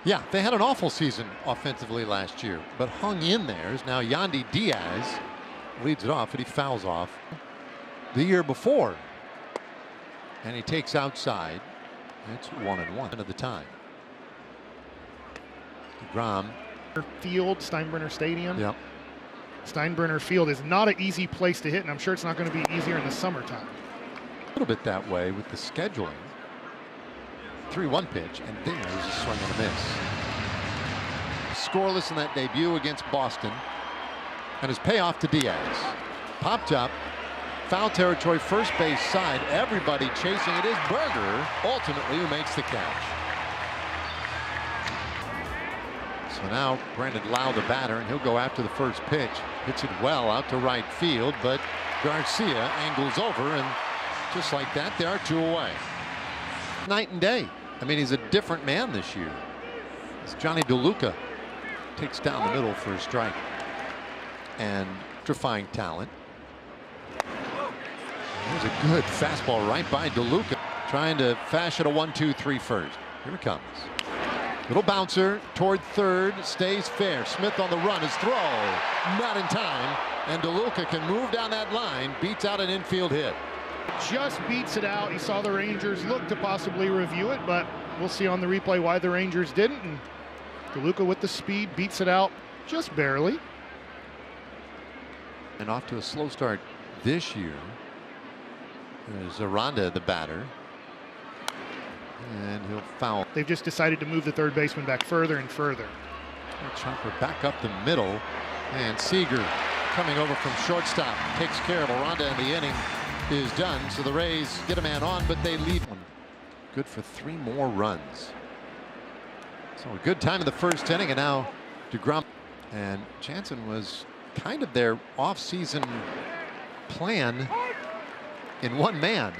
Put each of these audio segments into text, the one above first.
Yeah, they had an awful season offensively last year, but hung in there. Now Yandy Diaz leads it off, and he fouls off the year before. And he takes outside. It's 1-1 at the time. deGrom. Field, Steinbrenner Stadium. Yep. Steinbrenner Field is not an easy place to hit, and I'm sure it's not going to be easier in the summertime. A little bit that way with the scheduling. 3-1 pitch, and there's a swing and a miss. Scoreless in that debut against Boston. And his payoff to Diaz. Popped up. Foul territory, first base side. Everybody chasing it is Berger, ultimately, who makes the catch. So now Brandon Lau, the batter, and he'll go after the first pitch. Hits it well out to right field, but Garcia angles over, and just like that, they are 2 away. Night and day. I mean, he's a different man this year. It's Johnny DeLuca takes down the middle for a strike. And electrifying talent. There's a good fastball right by DeLuca, trying to fashion a 1-2-3 first. Here it comes. Little bouncer toward third, stays fair. Smith on the run, his throw not in time, and DeLuca can move down that line, beats out an infield hit. Just beats it out. He saw the Rangers look to possibly review it, but we'll see on the replay why the Rangers didn't. And DeLuca with the speed beats it out just barely. And off to a slow start this year. There's Aranda, the batter. And he'll foul. They've just decided to move the third baseman back further and further. Chopper back up the middle. And Seager coming over from shortstop takes care of Aranda, and the inning is done. So the Rays get a man on, but they lead one. Good for 3 more runs. So a good time in the first inning, and now deGrom. And Jansen was kind of their off-season plan in one man.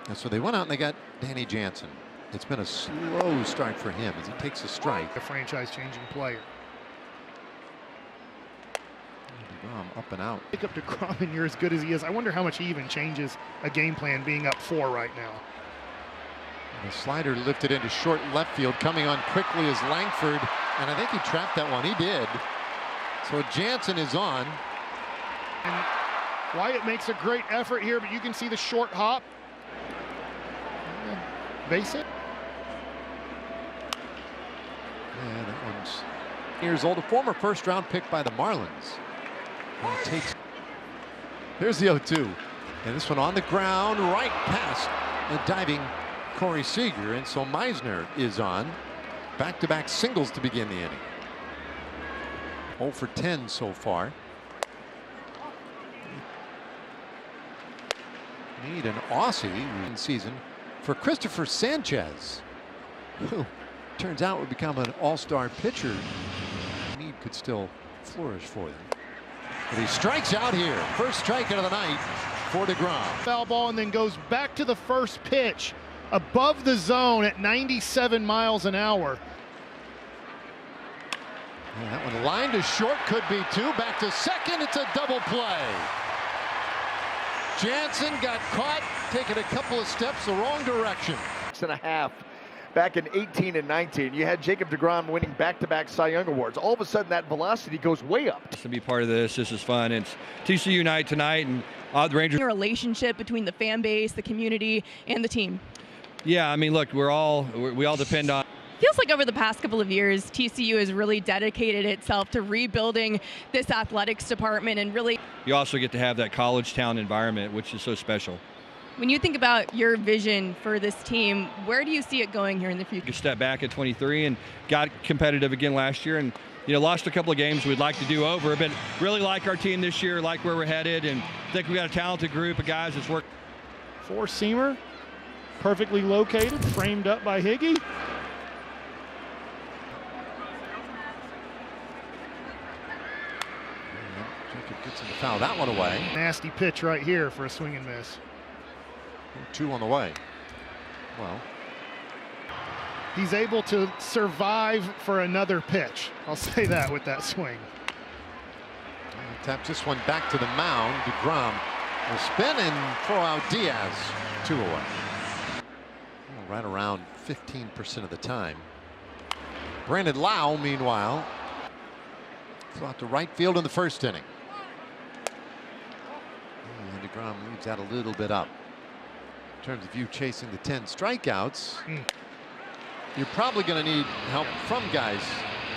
And so they went out and they got Danny Jansen. It's been a slow start for him as he takes a strike. A franchise-changing player. deGrom up and out. Pick up deGrom, and you're as good as he is. I wonder how much he even changes a game plan being up 4 right now. And the slider lifted into short left field, coming on quickly is Langford, and I think he trapped that one. He did. So Jansen is on. And Wyatt makes a great effort here, but you can see the short hop. Base it. Yeah, that one's years old. A former first-round pick by the Marlins. And takes. Here's the 0-2. And this one on the ground, right past the diving Corey Seager. And so Meisner is on. Back-to-back singles to begin the inning. 0 for 10 so far. Need an Aussie in season for Christopher Sanchez, who turns out would become an all-star pitcher. Need could still flourish for them. But he strikes out here. First strikeout of the night for deGrom. Foul ball, and then goes back to the first pitch above the zone at 97 miles an hour. Yeah, that one line to short, could be 2. Back to second, it's a double play. Jansen got caught, taking a couple of steps the wrong direction. 6.5 back in 18 and 19. You had Jacob deGrom winning back-to-back Cy Young Awards. All of a sudden, that velocity goes way up. To be part of this is fun. It's TCU night tonight, and the Rangers. A relationship between the fan base, the community, and the team. Yeah, I mean, look, we all depend on. Feels like over the past couple of years, TCU has really dedicated itself to rebuilding this athletics department, and really. You also get to have that college town environment, which is so special. When you think about your vision for this team, where do you see it going here in the future? You step back at 23 and got competitive again last year, and lost a couple of games we'd like to do over, but really like our team this year, like where we're headed, and think we got a talented group of guys that's worked. 4-seamer, perfectly located, framed up by Higgy. Jacob gets him to foul that one away. Nasty pitch right here for a swing and miss. 2 on the way. Well, he's able to survive for another pitch. I'll say that with that swing. Taps this one back to the mound. deGrom will spin and throw out Diaz. 2 away. Right around 15% of the time. Brandon Lau, meanwhile, flew out to right field in the first inning. And deGrom leaves that a little bit up. In terms of you chasing the 10 strikeouts, you're probably going to need help from guys.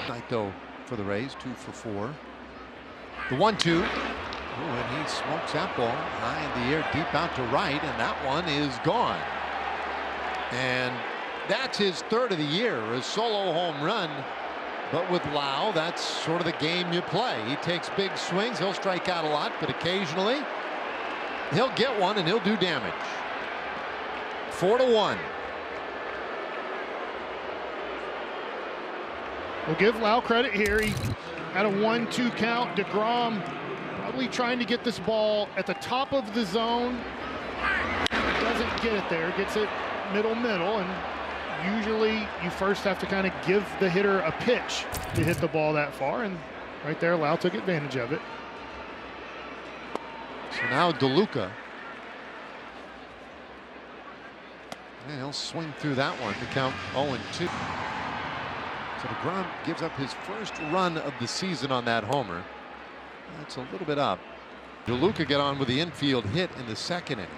Tonight, though, for the Rays, 2 for 4. The 1-2. And he smokes that ball high in the air, deep out to right, and that one is gone. And that's his third of the year, a solo home run. But with Lau, that's sort of the game you play. He takes big swings, he'll strike out a lot, but occasionally he'll get one and he'll do damage. 4-1. We'll give Lau credit here. He had a 1-2 count. deGrom probably trying to get this ball at the top of the zone. Doesn't get it there, gets it middle, and usually you first have to kind of give the hitter a pitch to hit the ball that far, and right there Lau took advantage of it. So now DeLuca. And he'll swing through that one to count 0-2. So deGrom gives up his first run of the season on that homer. That's a little bit up. DeLuca get on with the infield hit in the second inning.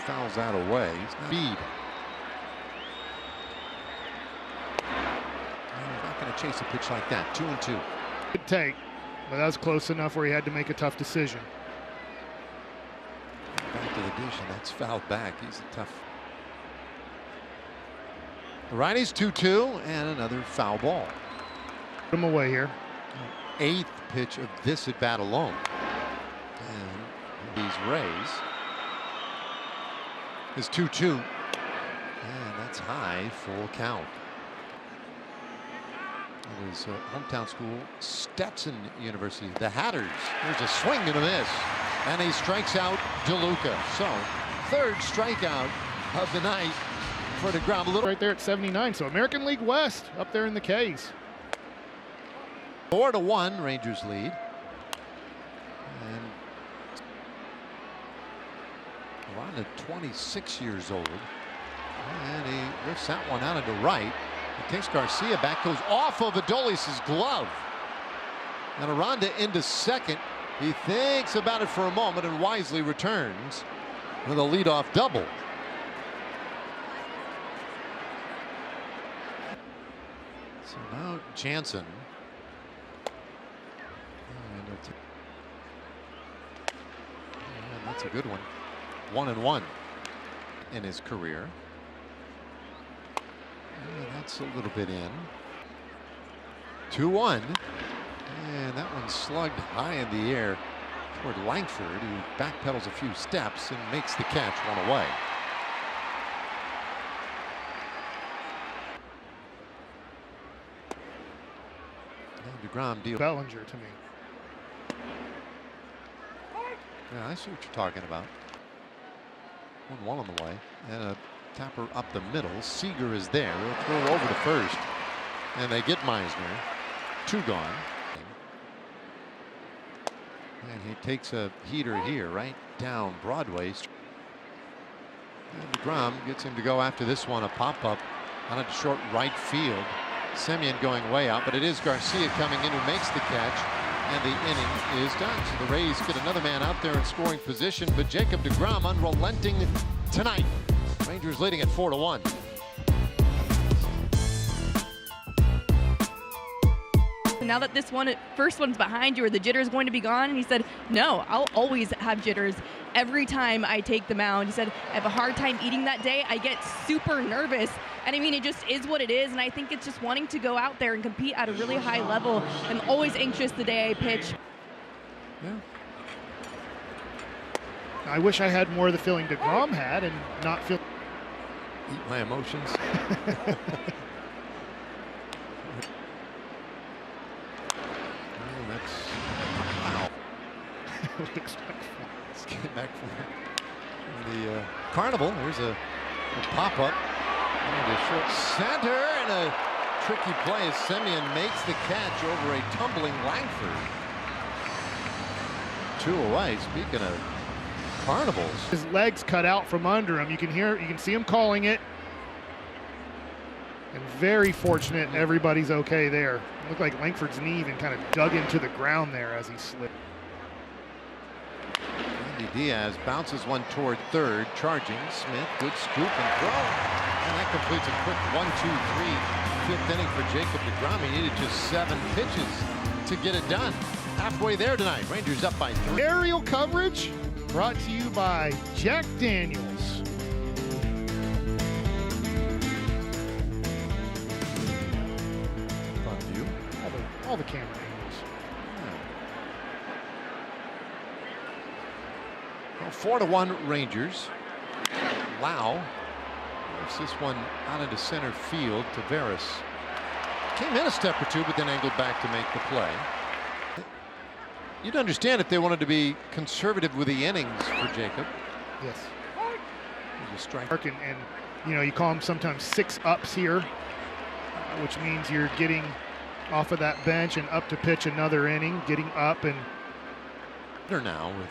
Fouls that away. Speed. He's not going to chase a pitch like that. 2-2. Good take, but that was close enough where he had to make a tough decision. Back to the dish, and that's fouled back. He's a tough. The righty's 2-2, and another foul ball. Put him away here. 8th pitch of this at bat alone. And these Rays is 2-2, and that's high, full count. It was hometown school, Stetson University, the Hatters. There's a swing and a miss, and he strikes out DeLuca. So, 3rd strikeout of the night for deGrom. A little right there at 79. So American League West up there in the K's. 4-1, Rangers lead. And Ronda, 26 years old, and he lifts that one out into right. He takes Garcia back, goes off of Adolis' glove, and Aranda into second. He thinks about it for a moment and wisely returns with a leadoff double. So now Jansen. And that's a good one. 1-1 in his career. And that's a little bit in. 2-1. And that one slugged high in the air toward Langford, who backpedals a few steps and makes the catch, 1 away. And deGrom deals. Bellinger to me. Yeah, I see what you're talking about. 1-1 on the way, and a tapper up the middle. Seager is there. They'll throw over to first, and they get Meisner. 2 gone. And he takes a heater here, right down Broadway. And deGrom gets him to go after this one, a pop-up out of short right field. Semien going way out, but it is Garcia coming in who makes the catch. And the inning is done. So the Rays get another man out there in scoring position, but Jacob deGrom unrelenting tonight. Rangers leading at 4-1. Now that this first one's behind you, are the jitters going to be gone? And he said, no, I'll always have jitters every time I take the mound. He said, I have a hard time eating that day. I get super nervous. And I mean, it just is what it is. And I think it's just wanting to go out there and compete at a really high level. I'm always anxious the day I pitch. Yeah. I wish I had more of the feeling deGrom had and not feel. Eat my emotions. Wow. Let's get back from the carnival. There's a pop-up and a short center, and a tricky play as Semien makes the catch over a tumbling Langford. 2 away. Speaking of carnivals, his legs cut out from under him. You can see him calling it. And very fortunate everybody's okay there. Looked like Langford's knee even kind of dug into the ground there as he slid. Andy Diaz bounces one toward third, charging. Smith, good scoop and throw. And that completes a quick 1-2-3 fifth inning for Jacob deGrom. He needed just 7 pitches to get it done. Halfway there tonight. Rangers up by 3. Aerial coverage brought to you by Jack Daniels. Front view. All the camera angles. Well, 4-1 Rangers. Lau moves this one out into center field. Tavares came in a step or two, but then angled back to make the play. You'd understand if they wanted to be conservative with the innings for Jacob. Yes. There's a strike. And you know, you call them sometimes 6-ups here, which means you're getting off of that bench and up to pitch another inning, getting up and. Now with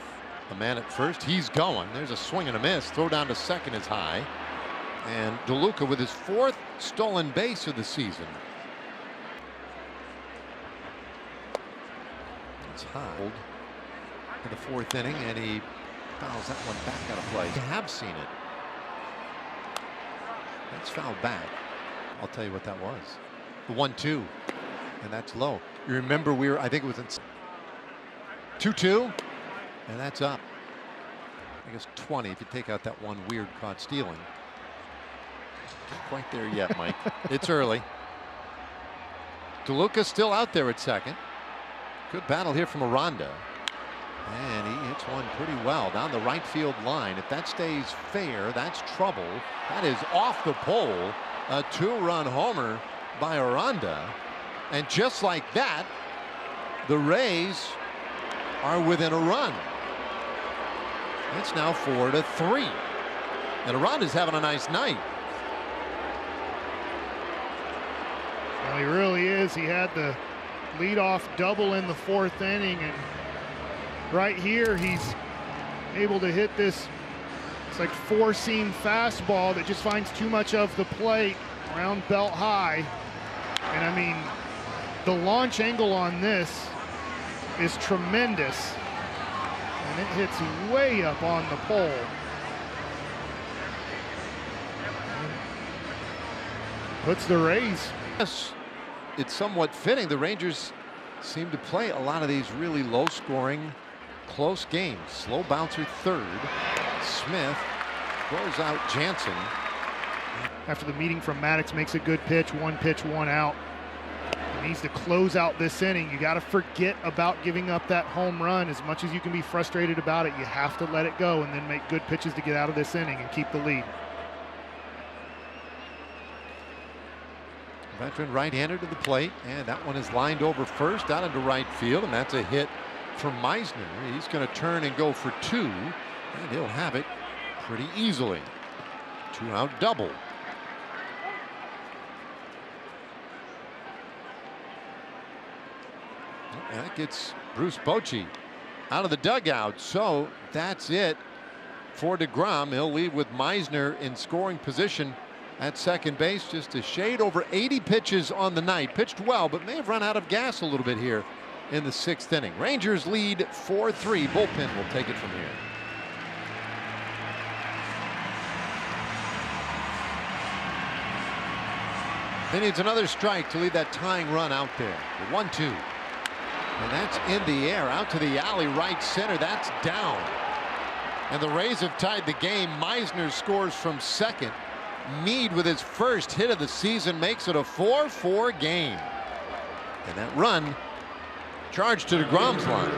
a man at first, he's going. There's a swing and a miss. Throw down to second is high. And DeLuca with his 4th stolen base of the season. It's high in the 4th inning, and he fouls that one back out of play. You have seen it. That's fouled back. I'll tell you what that was. The 1-2, and that's low. You remember I think it was in 2-2, and that's up. I guess 20 if you take out that one weird caught stealing. Not quite there yet, Mike. It's early. DeLuca still out there at second. Good battle here from Aranda. And he hits one pretty well down the right field line. If that stays fair, that's trouble. That is off the pole. A 2-run homer by Aranda. And just like that, the Rays are within a run. It's now 4-3. And Aranda's having a nice night. Well, he really is. He had the leadoff double in the 4th inning, and right here he's able to hit this, it's like 4-seam fastball that just finds too much of the plate around belt high. And I mean, the launch angle on this is tremendous, and it hits way up on the pole. Puts the Rays. Yes, it's somewhat fitting. The Rangers seem to play a lot of these really low-scoring, close games. Slow bouncer third. Smith throws out Jansen. After the meeting from Maddox, makes a good pitch, 1 pitch, 1 out. He needs to close out this inning. You got to forget about giving up that home run. As much as you can be frustrated about it, you have to let it go and then make good pitches to get out of this inning and keep the lead. Veteran right-hander to the plate, and that one is lined over first out into right field, and that's a hit from Meisner. He's going to turn and go for 2, and he'll have it pretty easily. 2-out double. And that gets Bruce Bochy out of the dugout, so that's it for deGrom. He'll leave with Meisner in scoring position at second base. Just a shade over 80 pitches on the night. Pitched well, but may have run out of gas a little bit here in the 6th inning. Rangers lead 4-3. Bullpen will take it from here. He needs another strike to lead that tying run out there. The 1-2. And that's in the air out to the alley right center. That's down. And the Rays have tied the game. Meisner scores from second. Meade with his first hit of the season makes it a 4-4 game. And that run charged to deGrom's line.